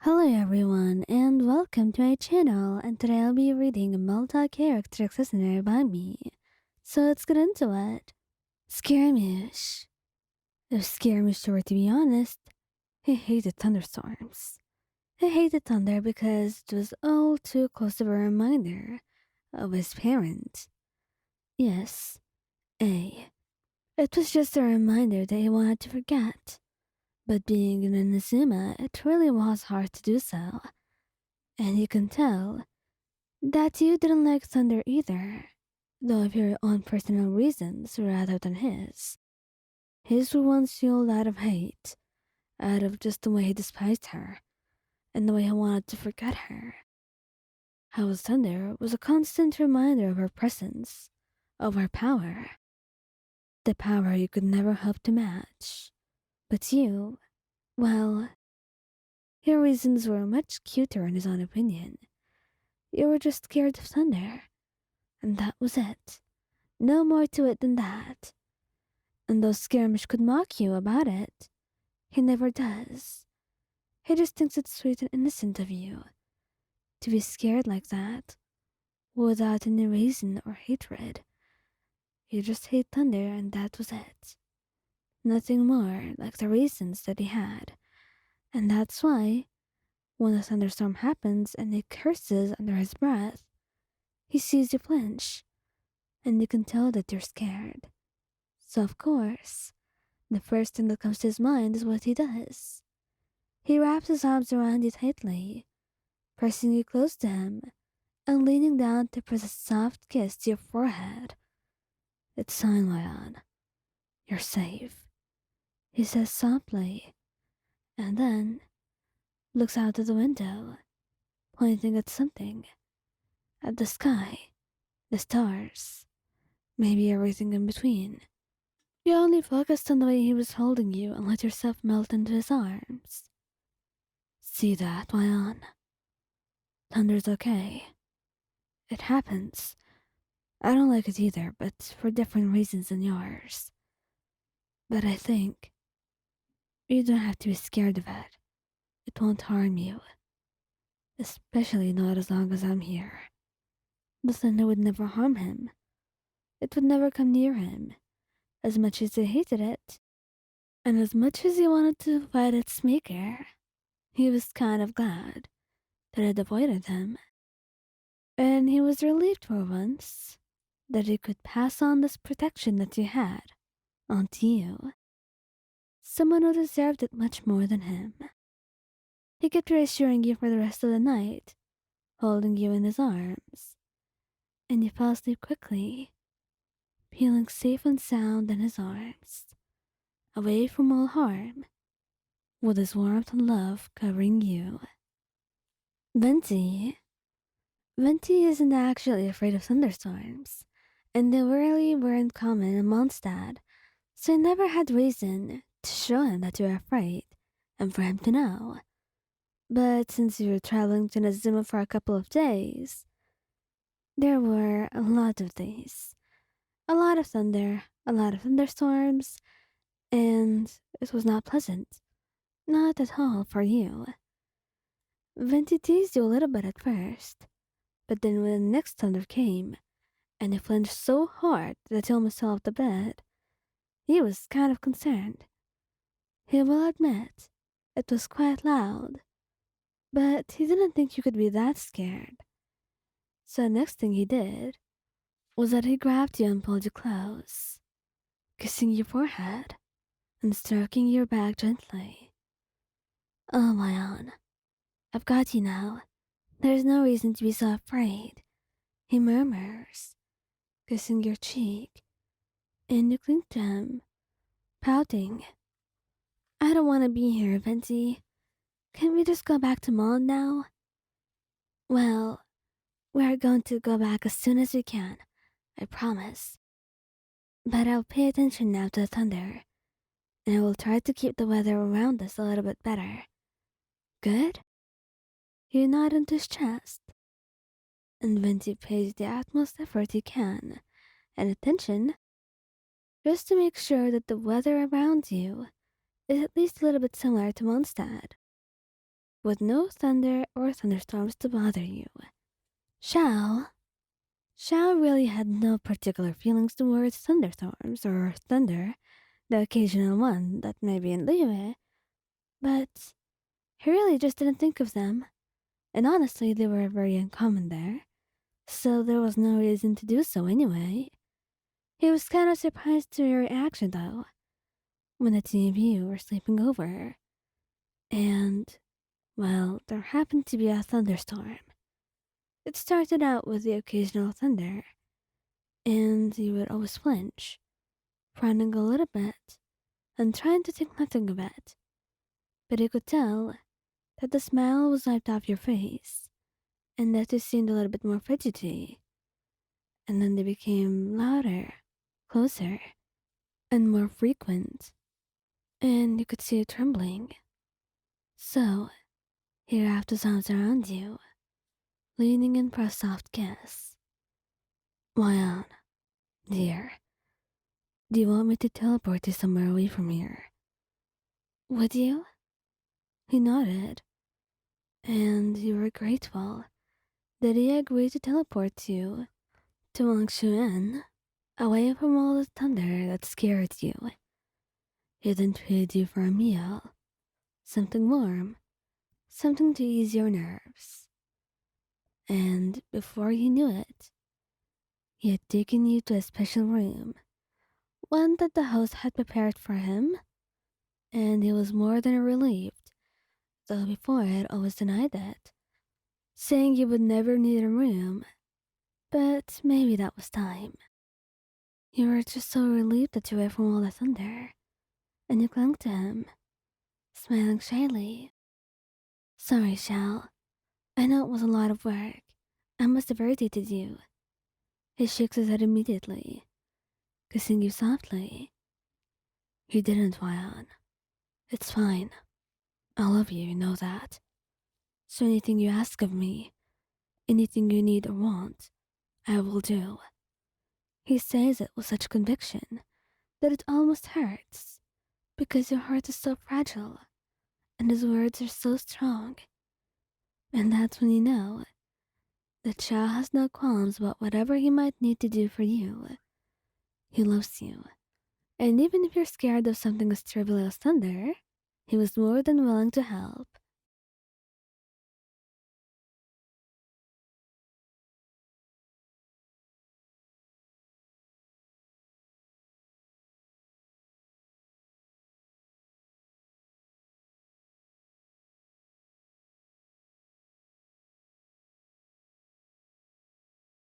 Hello everyone and welcome to my channel, and today I'll be reading a multi-character questionnaire by me. So let's get into it. Scaramouche. If Scaramouche were to be honest, he hated thunderstorms. He hated thunder because it was all too close of a reminder of his parent. Yes, A. It was just a reminder that he wanted to forget. But being an Inazuma, it really was hard to do so. And you can tell that you didn't like thunder either, though of your own personal reasons rather than his. His were ones fueled out of hate, out of just the way he despised her, and the way he wanted to forget her. How thunder was a constant reminder of her presence, of her power, the power you could never hope to match. But you, well, your reasons were much cuter in his own opinion. You were just scared of thunder, and that was it. No more to it than that. And though Scaramouche could mock you about it, he never does. He just thinks it's sweet and innocent of you to be scared like that, without any reason or hatred. You just hate thunder, and that was it. Nothing more like the reasons that he had. And that's why, when a thunderstorm happens and he curses under his breath, he sees you flinch, and you can tell that you're scared. So, of course, the first thing that comes to his mind is what he does. He wraps his arms around you tightly, pressing you close to him, and leaning down to press a soft kiss to your forehead. It's fine, Lion. You're safe, he says softly, and then looks out of the window, pointing at something, at the sky, the stars, maybe everything in between. You only focused on the way he was holding you and let yourself melt into his arms. See that, Lion? Thunder's okay. It happens. I don't like it either, but for different reasons than yours. But I think you don't have to be scared of it. It won't harm you. Especially not as long as I'm here. The thunder would never harm him. It would never come near him, as much as he hated it. And as much as he wanted to fight its maker, he was kind of glad that it avoided him. And he was relieved for once that he could pass on this protection that you had onto you. Someone who deserved it much more than him. He kept reassuring you for the rest of the night, holding you in his arms, and you fell asleep quickly, feeling safe and sound in his arms, away from all harm, with his warmth and love covering you. Venti. Venti isn't actually afraid of thunderstorms, and they really weren't common in Mondstadt, so you never had reason to show him that you were afraid, and for him to know. But since you were traveling to Nazuma for a couple of days, there were a lot of these. A lot of thunder, a lot of thunderstorms, and it was not pleasant. Not at all for you. Venti teased you a little bit at first, but then when the next thunder came, and he flinched so hard that he almost fell off the bed, he was kind of concerned. He will admit it was quite loud, but he didn't think you could be that scared. So the next thing he did was that he grabbed you and pulled you close, kissing your forehead and stroking your back gently. Oh, my own, I've got you now. There's no reason to be so afraid, he murmurs, kissing your cheek, and you cling to him, pouting. I don't want to be here, Venti. Can't we just go back to Mall now? Well, we're going to go back as soon as we can, I promise. But I'll pay attention now to the thunder, and I will try to keep the weather around us a little bit better. Good? You nod into his chest, and Venti pays the utmost effort he can, and attention, just to make sure that the weather around you is at least a little bit similar to Mondstadt. with no thunder or thunderstorms to bother you. Xiao. Xiao really had no particular feelings towards thunderstorms or thunder, the occasional one that may be in Liyue, but he really just didn't think of them. And honestly, they were very uncommon there, so there was no reason to do so anyway. He was kind of surprised to your reaction though, when the two of you were sleeping over. And, well, there happened to be a thunderstorm. It started out with the occasional thunder, and you would always flinch, frowning a little bit, and trying to think nothing of it. But you could tell that the smile was wiped off your face, and that you seemed a little bit more fidgety. And then they became louder, closer, and more frequent, and you could see you trembling. So, you wrapped the sounds around you, leaning in for a soft kiss. Why, dear, do you want me to teleport you somewhere away from here? Would you? He nodded, and you were grateful that he agreed to teleport you to Wangshuan, away from all the thunder that scared you. He then treated you for a meal, something warm, something to ease your nerves. And before you knew it, he had taken you to a special room, one that the host had prepared for him, and he was more than relieved, though before he had always denied it, saying you would never need a room, but maybe that was time. You were just so relieved that you were from all the thunder, and you clung to him, smiling shyly. Sorry, Xiao. I know it was a lot of work. I must have irritated you. He shook his head immediately, kissing you softly. He didn't, Huan. It's fine. I love you, you know that. So anything you ask of me, anything you need or want, I will do. He says it with such conviction that it almost hurts, because your heart is so fragile, and his words are so strong. And that's when you know that Xiao has no qualms about whatever he might need to do for you. He loves you, and even if you're scared of something as trivial as thunder, he was more than willing to help.